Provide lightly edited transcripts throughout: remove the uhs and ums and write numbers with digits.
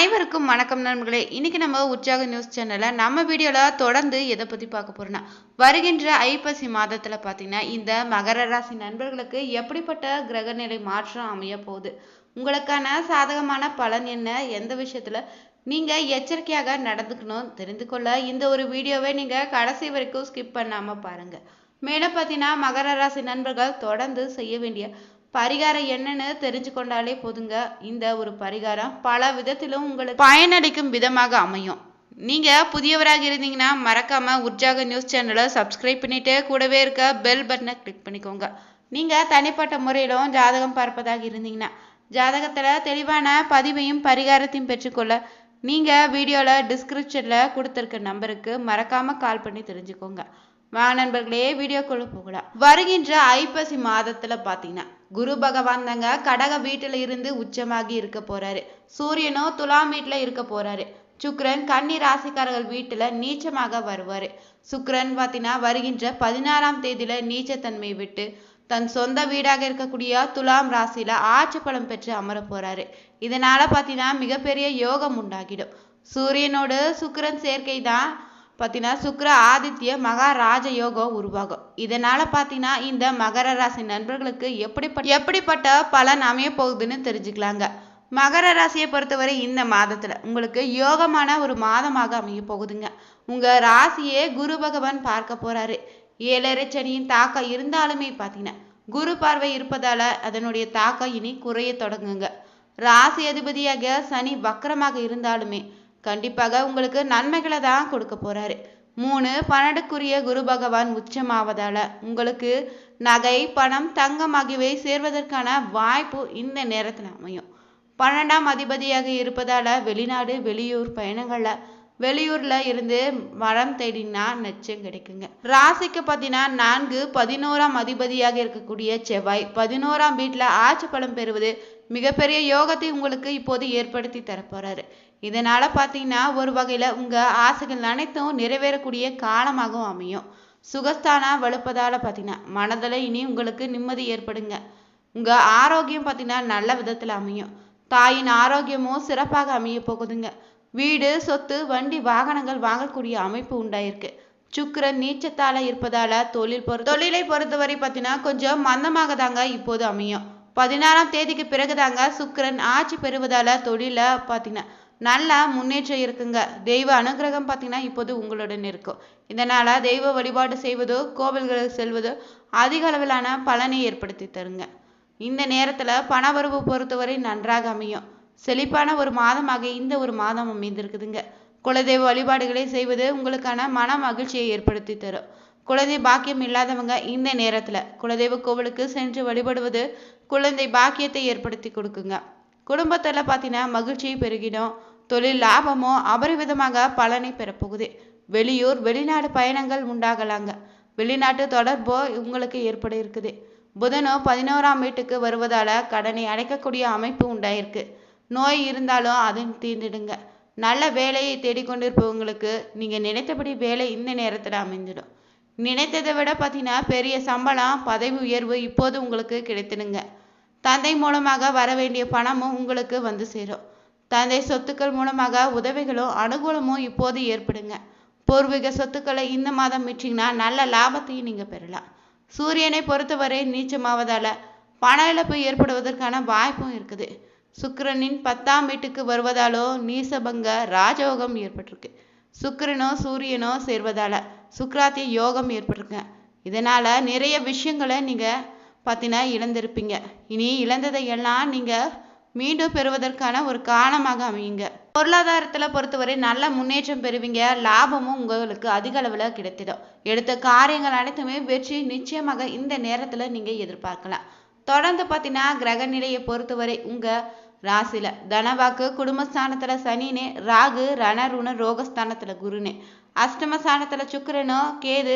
அனைவருக்கும் வணக்கம் நண்பர்களே. இன்னைக்கு நம்ம உற்சாக நியூஸ் சேனல்ல நம்ம வீடியோல தொடர்ந்து எதை பத்தி பார்க்க போறோம்னா, வருகின்ற ஐப்பசி மாதத்துல பாத்தீங்கன்னா இந்த மகர ராசி நண்பர்களுக்கு எப்படிப்பட்ட கிரகநிலை மாற்றம் அமைய போகுது, உங்களுக்கான சாதகமான பலன் என்ன, எந்த விஷயத்துல நீங்க எச்சரிக்கையாக நடந்துக்கணும் தெரிந்து கொள்ள இந்த ஒரு வீடியோவை நீங்க கடைசி வரைக்கும் ஸ்கிப் பண்ணாம பாருங்க. மேலும் பாத்தீங்கன்னா மகர ராசி நண்பர்கள் தொடர்ந்து செய்ய வேண்டிய பரிகாரம் என்னன்னு தெரிஞ்சு கொண்டாலே போதுங்க. இந்த ஒரு பரிகாரம் பல விதத்திலும் உங்களுக்கு பயனளிக்கும் விதமாக அமையும். நீங்க புதியவராக இருந்தீங்கன்னா மறக்காம உற்சாக நியூஸ் சேனலை சப்ஸ்கிரைப் பண்ணிட்டு கூடவே இருக்க பெல் பட்டனை கிளிக் பண்ணிக்கோங்க. நீங்க தனிப்பட்ட முறையிலும் ஜாதகம் பார்ப்பதாக இருந்தீங்கன்னா ஜாதகத்துல தெளிவான பதிவையும் பரிகாரத்தையும் பெற்றுக்கொள்ள நீங்க வீடியோல டிஸ்கிரிப்ஷன்ல கொடுத்திருக்க நம்பருக்கு மறக்காம கால் பண்ணி தெரிஞ்சுக்கோங்க. வாங்க நண்பர்களே, வீடியோக்குள்ள போகலாம். வருகின்ற ஐப்பசி மாதத்துல பாத்தீங்கன்னா குரு பகவான் தாங்க கடக வீட்டுல இருந்து உச்சமாகி இருக்க போறாரு. சூரியனோ துலாம் வீட்டுல இருக்க போறாரு. சுக்கிரன் கன்னி ராசிக்காரர்கள் வீட்டுல நீச்சமாக வருவாரு. சுக்கிரன் பாத்தீங்கன்னா வருகின்ற 16ஆம் தேதியில நீச்சத்தன்மை விட்டு தன் சொந்த வீடாக இருக்கக்கூடிய துலாம் ராசியில ஆட்சி பலம் பெற்று அமர போறாரு. இதனால பாத்தீங்கன்னா மிகப்பெரிய யோகம் உண்டாகிடும். சூரியனோடு சுக்கிரன் சேர்க்கை தான் பாத்தீங்கன்னா சுக்கிர ஆதித்ய மகா ராஜ யோகம் உருவாகும். இதனால பாத்தீங்கன்னா இந்த மகர ராசி நண்பர்களுக்கு எப்படிப்பட்ட பலன் அமைய போகுதுன்னு தெரிஞ்சுக்கலாங்க. மகர ராசியை பொறுத்தவரை இந்த மாதத்துல உங்களுக்கு யோகமான ஒரு மாதமாக அமைய போகுதுங்க. உங்க ராசியே குரு பகவான் பார்க்க போறாரு. 7.5 சனியின் தாக்கம் இருந்தாலுமே பாத்தீங்கன்னா குரு பார்வை இருப்பதால அதனுடைய தாக்கம் இனி குறைய தொடங்குங்க. ராசி அதிபதியாக சனி வக்கரமாக இருந்தாலுமே கண்டிப்பாக உங்களுக்கு நன்மைகளை தான் கொடுக்க போறாரு. 3/12க்குரிய குரு பகவான் உச்சமாவதால உங்களுக்கு நகை, பணம், தங்கம் ஆகியவை சேர்வதற்கான வாய்ப்பு இந்த நேரத்தில் அமையும். 12ஆம் அதிபதியாக இருப்பதால வெளிநாடு வெளியூர் பயணங்கள்ல வெளியூர்ல இருந்து வரம் தேடினா நிச்சயம் கிடைக்குங்க. ராசிக்கு பார்த்தீங்கன்னா 4/11ஆம் அதிபதியாக இருக்கக்கூடிய செவ்வாய் 11ஆம் வீட்டுல ஆட்சி பலம் பெறுவது மிகப்பெரிய யோகத்தை உங்களுக்கு இப்போது ஏற்படுத்தி தரப்போறாரு. இதனால பாத்தீங்கன்னா ஒரு வகையில உங்க ஆசைகள் அனைத்தும் நிறைவேறக்கூடிய காலமாகவும் அமையும். சுகஸ்தானம் வலுப்பதால பாத்தீங்கன்னா மனதில் இனி உங்களுக்கு நிம்மதி ஏற்படுங்க. உங்க ஆரோக்கியம் பாத்தீங்கன்னா நல்ல விதத்துல அமையும். தாயின் ஆரோக்கியமும் சிறப்பாக அமைய போகுதுங்க. வீடு, சொத்து, வண்டி, வாகனங்கள் வாங்கக்கூடிய அமைப்பு உண்டாயிருக்கு. சுக்கிரன் நீச்சத்தால இருப்பதால தொழிலை பொறுத்தவரை பாத்தீங்கன்னா கொஞ்சம் மந்தமாக தாங்க இப்போது அமையும். 16ஆம் தேதிக்கு பிறகுதாங்க சுக்கிரன் ஆட்சி பெறுவதால தொழில பாத்தீங்கன்னா நல்ல முன்னேற்றம் இருக்குங்க. தெய்வ அனுகிரகம் பாத்தீங்கன்னா இப்போது உங்களுடன் இருக்கும். இதனால தெய்வ வழிபாடு செய்வதோ கோவில்களுக்கு செல்வதோ அதிக அளவிலான பலனை ஏற்படுத்தி தருங்க. இந்த நேரத்துல பணவரவு பொறுத்தவரை நன்றாக அமையும். செழிப்பான ஒரு மாதமாக இந்த ஒரு மாதம் அமைந்திருக்குதுங்க. குலதெய்வ வழிபாடுகளை செய்வது உங்களுக்கான மன மகிழ்ச்சியை ஏற்படுத்தி தரும். குழந்தை பாக்கியம் இல்லாதவங்க இந்த நேரத்துல குலதெய்வ கோவிலுக்கு சென்று வழிபடுவது குழந்தை பாக்கியத்தை ஏற்படுத்தி கொடுக்குங்க. குடும்பத்துல பாத்தீங்கன்னா மகிழ்ச்சியை பெருகிடும். தொழில் லாபமோ அபரிவிதமாக பலனை பெறப்போகுது. வெளியூர் வெளிநாடு பயணங்கள் உண்டாகலாங்க. வெளிநாட்டு தொடர்போ உங்களுக்கு ஏற்பட இருக்குது. புதனோ 11ஆம் வீட்டுக்கு வருவதால கடனை அடைக்கக்கூடிய அமைப்பு உண்டாயிருக்கு. நோய் இருந்தாலும் அது தீர்ந்துடுங்க. நல்ல வேலையை தேடிக்கொண்டிருப்பவங்களுக்கு நீங்க நினைத்தபடி வேலை இந்த நேரத்துல அமைந்துடும். நினைத்ததை விட பாத்தீங்கன்னா பெரிய சம்பளம், பதவி உயர்வு இப்போது உங்களுக்கு கிடைத்திடுங்க. தந்தை மூலமாக வர வேண்டிய பணமும் உங்களுக்கு வந்து சேரும். தந்தை சொத்துக்கள் மூலமாக உதவிகளும் அனுகூலமும் இப்போது ஏற்படுங்க. பூர்வீக சொத்துக்களை இந்த மாதம் விற்றீங்கன்னா நல்ல லாபத்தையும் நீங்க பெறலாம். சூரியனை பொறுத்தவரை நீச்சமாவதால பண இழப்பு ஏற்படுவதற்கான வாய்ப்பும் இருக்குது. சுக்கிரனின் 10ஆம் வீட்டுக்கு வருவதாலோ நீசபங்க ராஜயோகம் ஏற்பட்டிருக்கு. சுக்கிரனோ சூரியனோ சேர்வதால சுக்கிராத்திய யோகம் ஏற்பட்டிருக்கு. இதனால நிறைய விஷயங்களை நீங்க பார்த்தீங்கன்னா இழந்திருப்பீங்க. இனி இழந்ததை எல்லாம் நீங்க மீண்டும் பெறுவதற்கான ஒரு காலமாக அமையுங்க. பொருளாதாரத்துல பொறுத்தவரை நல்ல முன்னேற்றம் பெறுவீங்க. லாபமும் உங்களுக்கு அதிக அளவுல கிடைத்திடும். எடுத்த காரியங்கள் அனைத்துமே வெற்றி நிச்சயமாக இந்த நேரத்துல நீங்க எதிர்பார்க்கலாம். தொடர்ந்து பார்த்தீங்கன்னா கிரக நிலையை பொறுத்தவரை உங்க ராசியில தனவாக்கு குடும்பஸ்தானத்துல சனினே, ராகு ரணருண ரோகஸ்தானத்துல குருனே, அஷ்டமஸ்தானத்துல சுக்கிரனோ, கேது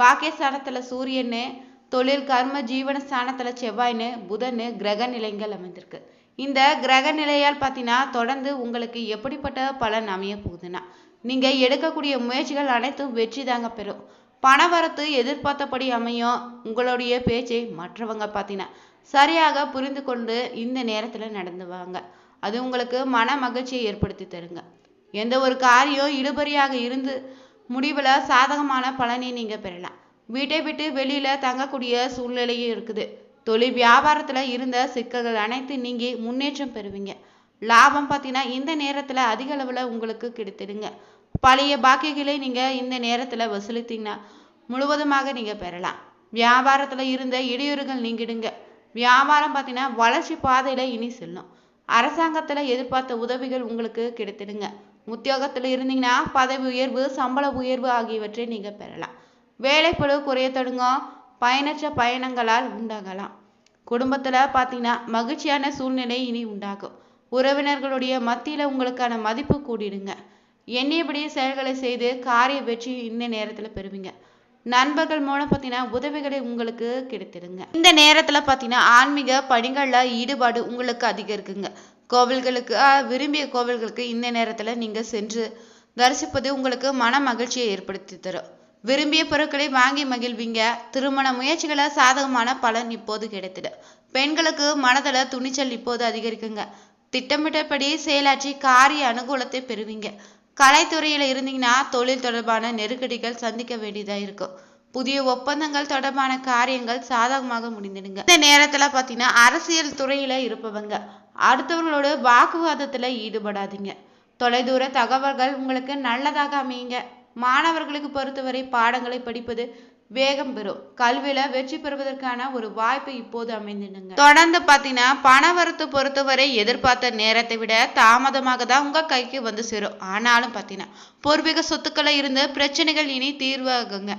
பாக்கியஸ்தானத்துல சூரியனு, தொழில் கர்ம ஜீவன ஸ்தானத்துல செவ்வாய்னு, புதனு கிரக நிலைகள் அமைந்திருக்கு. இந்த கிரக நிலையால் பார்த்தீங்கன்னா தொடர்ந்து உங்களுக்கு எப்படிப்பட்ட பலன் அமைய போகுதுன்னா, நீங்க எடுக்கக்கூடிய முயற்சிகள் அனைத்தும் வெற்றி தாங்க பெறும். பணவரத்து எதிர்பார்த்தபடி அமையும். உங்களுடைய பேச்சை மற்றவங்க பார்த்தீங்கன்னா சரியாக புரிந்து கொண்டு இந்த நேரத்துல நடந்துவாங்க. அது உங்களுக்கு மன மகிழ்ச்சியை ஏற்படுத்தி தருங்க. எந்த ஒரு காரியம் இழுபறியாக இருந்து முடிவுல சாதகமான பலனை நீங்க பெறலாம். வீட்டை விட்டு வெளியில தங்கக்கூடிய சூழ்நிலையும் இருக்குது. தொழில் வியாபாரத்துல இருந்த சிக்கல்கள் அனைத்து நீங்கி முன்னேற்றம் பெறுவீங்க. லாபம் பார்த்தீங்கன்னா இந்த நேரத்துல அதிக அளவுல உங்களுக்கு கிடைத்திடுங்க. பழைய பாக்கிகளை நீங்க இந்த நேரத்துல வசூலித்தீங்கன்னா முழுவதுமாக நீங்க பெறலாம். வியாபாரத்துல இருந்த இடையூறுகள் நீங்கிடுங்க. வியாபாரம் பார்த்தீங்கன்னா வளர்ச்சி பாதையில இனி செல்லும். அரசாங்கத்துல எதிர்பார்த்த உதவிகள் உங்களுக்கு கிடைத்திடுங்க. உத்தியோகத்துல இருந்தீங்கன்னா பதவி உயர்வு, சம்பள உயர்வு ஆகியவற்றை நீங்க பெறலாம். வேலைப்பளு குறைய தொடங்கும். பயனற்ற பயணங்களால் உண்டாகலாம். குடும்பத்துல பார்த்தீங்கன்னா மகிழ்ச்சியான சூழ்நிலை இனி உண்டாகும். உறவினர்களுடைய மத்தியில உங்களுக்கான மதிப்பு கூடிடுங்க. எண்ணியபடி செயல்களை செய்து காரிய வெற்றி இந்த நேரத்துல பெறுவீங்க. நண்பர்கள் மூலம் பார்த்தீங்கன்னா உதவிகளை உங்களுக்கு கிடைத்திடுங்க. இந்த நேரத்துல பார்த்தீங்கன்னா ஆன்மீக பணிகள்ல ஈடுபாடு உங்களுக்கு அதிகரிக்குங்க. கோவில்களுக்கு விரும்பிய கோவில்களுக்கு இந்த நேரத்துல நீங்க சென்று தரிசிப்பது உங்களுக்கு மன மகிழ்ச்சியை ஏற்படுத்தி தரும். விரும்பிய பொருட்களை வாங்கி மகிழ்வீங்க. திருமண முயற்சிகளை சாதகமான பலன் இப்போது கிடைத்திடும். பெண்களுக்கு மனதள துணிச்சல் இப்போது அதிகரிக்குங்க. திட்டமிட்டபடி செயலாற்றி காரிய அனுகூலத்தை பெறுவீங்க. கலைத்துறையில இருந்தீங்கன்னா தொழில் தொடர்பான நெருக்கடிகள் சந்திக்க வேண்டியதா இருக்கும். புதிய ஒப்பந்தங்கள் தொடர்பான காரியங்கள் சாதகமாக முடிந்திடுங்க. இந்த நேரத்துல பாத்தீங்கன்னா அரசியல் துறையில இருப்பவங்க அடுத்தவங்களோட வாக்குவாதத்துல ஈடுபடாதீங்க. தொலைதூர தகவல்கள் உங்களுக்கு நல்லதாக அமையுங்க. மாணவர்களுக்கு பொறுத்தவரை பாடங்களை படிப்பது வேகம் பெறும். கல்வியில வெற்றி பெறுவதற்கான ஒரு வாய்ப்பு இப்போது அமைந்துடுங்க. தொடர்ந்து பாத்தீங்கன்னா பணவரத்து பொறுத்தவரை எதிர்பார்த்த நேரத்தை விட தாமதமாக தான் உங்க கைக்கு வந்து சேரும். ஆனாலும் பாத்தீங்கன்னா பூர்வீக சொத்துக்களை இருந்து பிரச்சனைகள் இனி தீர்வாகுங்க.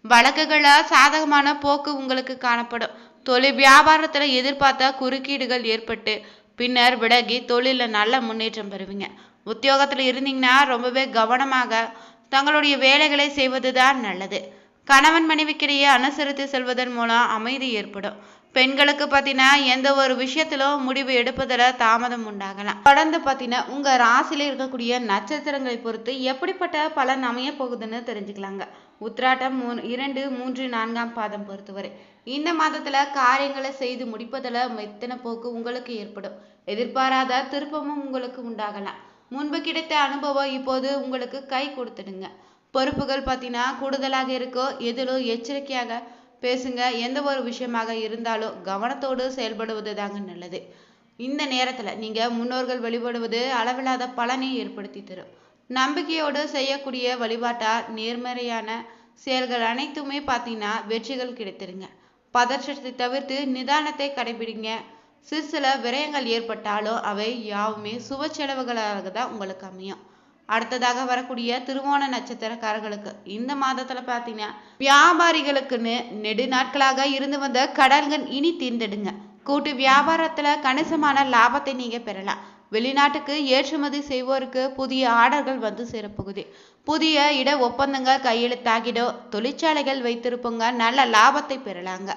வழக்குகள சாதகமான போக்கு உங்களுக்கு காணப்படும். தொழில் வியாபாரத்துல எதிர்பார்த்த குறுக்கீடுகள் ஏற்பட்டு பின்னர் விலகி தொழில நல்ல முன்னேற்றம் பெறுவீங்க. உத்தியோகத்துல இருந்தீங்கன்னா ரொம்பவே கவனமாக தங்களுடைய வேலைகளை செய்வதுதான் நல்லது. கணவன் மனைவிக்கிடையே அனுசரித்து செல்வதன் மூலம் அமைதி ஏற்படும். பெண்களுக்கு பார்த்தீங்கன்னா எந்த ஒரு விஷயத்திலும் முடிவு எடுப்பதில் தாமதம் உண்டாகலாம். தொடர்ந்து பார்த்தீங்கன்னா உங்க ராசியில இருக்கக்கூடிய நட்சத்திரங்களை பொறுத்து எப்படிப்பட்ட பலன் அமைய போகுதுன்னு தெரிஞ்சுக்கலாங்க. உத்திராட்டம் 2, 3, 4ஆம் பாதம் பொறுத்தவரை இந்த மாதத்துல காரியங்களை செய்து முடிப்பதில் மெத்தன போக்கு உங்களுக்கு ஏற்படும். எதிர்பாராத திருப்பமும் உங்களுக்கு உண்டாகலாம். முன்பு கிடைத்த அனுபவம் இப்போது உங்களுக்கு கை கொடுத்துடுங்க. பொறுப்புகள் பார்த்தீங்கன்னா கூடுதலாக இருக்கோ. எதிலும் எச்சரிக்கையாக பேசுங்க. எந்த ஒரு விஷயமாக இருந்தாலும் கவனத்தோடு செயல்படுவது தாங்க நல்லது. இந்த நேரத்துல நீங்க முன்னோர்கள் வழிபடுவது அளவில்லாத பலனை ஏற்படுத்தி தரும். நம்பிக்கையோடு செய்யக்கூடிய வழிபாட்டால் நேர்மறையான செயல்கள் அனைத்துமே பார்த்தீங்கன்னா வெற்றிகள் கிடைத்திருங்க. பதற்றத்தை தவிர்த்து நிதானத்தை கடைபிடிங்க. சில விரயங்கள் ஏற்பட்டாலும் அவை யாவுமே சுப செலவுகளாக தான் உங்களுக்கு அமையும். அடுத்ததாக வரக்கூடிய திருவோண நட்சத்திரக்காரர்களுக்கு இந்த மாதத்துல பாத்தீங்கன்னா வியாபாரிகளுக்குன்னு நெடு நாட்களாக இருந்து வந்த கடன்கள் இனி தீர்ந்துடுங்க. கூட்டு வியாபாரத்துல கணிசமான லாபத்தை நீங்க பெறலாம். வெளிநாட்டுக்கு ஏற்றுமதி செய்வோருக்கு புதிய ஆர்டர்கள் வந்து சேரப்போகுது. புதிய இட ஒப்பந்தங்கள் கையெழுத்தாகிடோ. தொழிற்சாலைகள் வைத்திருப்பவங்க நல்ல லாபத்தை பெறலாங்க.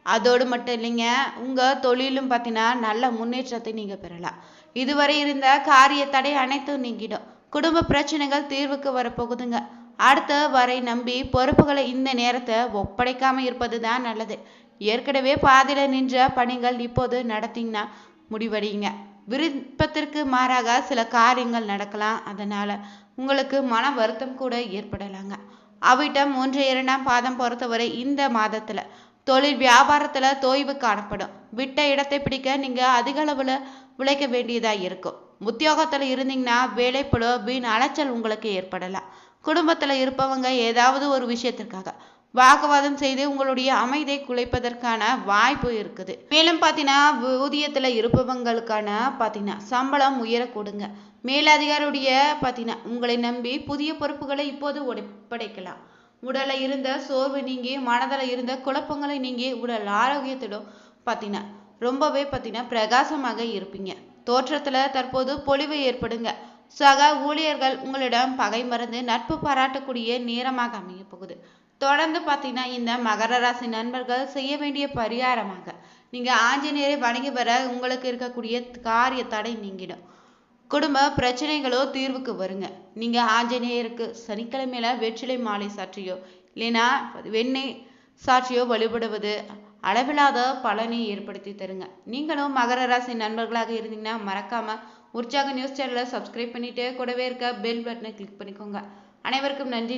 அதோடு மட்டும் இல்லைங்க, உங்க தொழிலும் பார்த்தீங்கன்னா நல்ல முன்னேற்றத்தை நீங்க பெறலாம். இதுவரை இருந்த காரிய தடை அனைத்தும் நீங்கிடும். குடும்ப பிரச்சனைகள் தீர்வுக்கு வரப்போகுதுங்க. அடுத்த வரை நம்பி பொறுப்புகளை இந்த நேரத்தை ஒப்படைக்காம இருப்பது தான் நல்லது. ஏற்கனவே பாதியில நின்ற பணிகள் இப்போது நடத்தீங்கன்னா முடிவடையுங்க. விருப்பத்திற்கு மாறாக சில காரியங்கள் நடக்கலாம். அதனால உங்களுக்கு மன வருத்தம் கூட ஏற்படலாங்க. அவிட்டம் 1, 2ஆம் பாதம் பொறுத்தவரை இந்த மாதத்துல தொழில் வியாபாரத்துல தொய்வு காணப்படும். விட்ட இடத்தை பிடிக்க நீங்க அதிக அளவுல உழைக்க வேண்டியதா இருக்கும். உத்தியோகத்துல இருந்தீங்கன்னா வேலைப்பளு வீண் அலைச்சல் உங்களுக்கு ஏற்படலாம். குடும்பத்துல இருப்பவங்க ஏதாவது ஒரு விஷயத்திற்காக வாக்குவாதம் செய்து உங்களுடைய அமைதியை குலைப்பதற்கான வாய்ப்பு இருக்குது. மேலும் பார்த்தீங்கன்னா ஊதியத்துல இருப்பவங்களுக்கான பார்த்தீங்கன்னா சம்பளம் உயர கொடுங்க. மேலதிகாரியுடைய பார்த்தீங்கன்னா உங்களை நம்பி புதிய பொறுப்புகளை இப்போது ஒப்படைக்கலாம். உடல்ல இருந்த சோர்வு நீங்கி மனதில் இருந்த குழப்பங்களை நீங்கி உடல் ஆரோக்கியத்திலும் பார்த்தீங்கன்னா ரொம்பவே பார்த்தீங்கன்னா பிரகாசமாக இருப்பீங்க. தோற்றத்துல தற்போது பொலிவு ஏற்படுங்க. சக ஊழியர்கள் உங்களிடம் பகை மறந்து நட்பு பாராட்டக்கூடிய நேரமாக அமைய போகுது. தொடர்ந்து பார்த்தீங்கன்னா இந்த மகர ராசி நண்பர்கள் செய்ய வேண்டிய பரிகாரமாக நீங்க ஆஞ்சநேயரை வணங்கி வர உங்களுக்கு இருக்கக்கூடிய காரிய தடை நீங்கிடும். குடும்ப பிரச்சனைகளோ தீர்வுக்கு வருங்க. நீங்க ஆஞ்சநேயருக்கு சனிக்கிழமையில வெற்றிலை மாலை சாற்றியோ இல்லைன்னா வெண்ணெய் சாட்சியோ வழிபடுவது அளவில்லாத பலனை ஏற்படுத்தி தருங்க. நீங்களும் மகர ராசி நண்பர்களாக இருந்தீங்கன்னா மறக்காம உற்சாக நியூஸ் சேனலை சப்ஸ்கிரைப் பண்ணிட்டு கூடவே இருக்க பெல் பட்டனை கிளிக் பண்ணிக்கோங்க. அனைவருக்கும் நன்றி.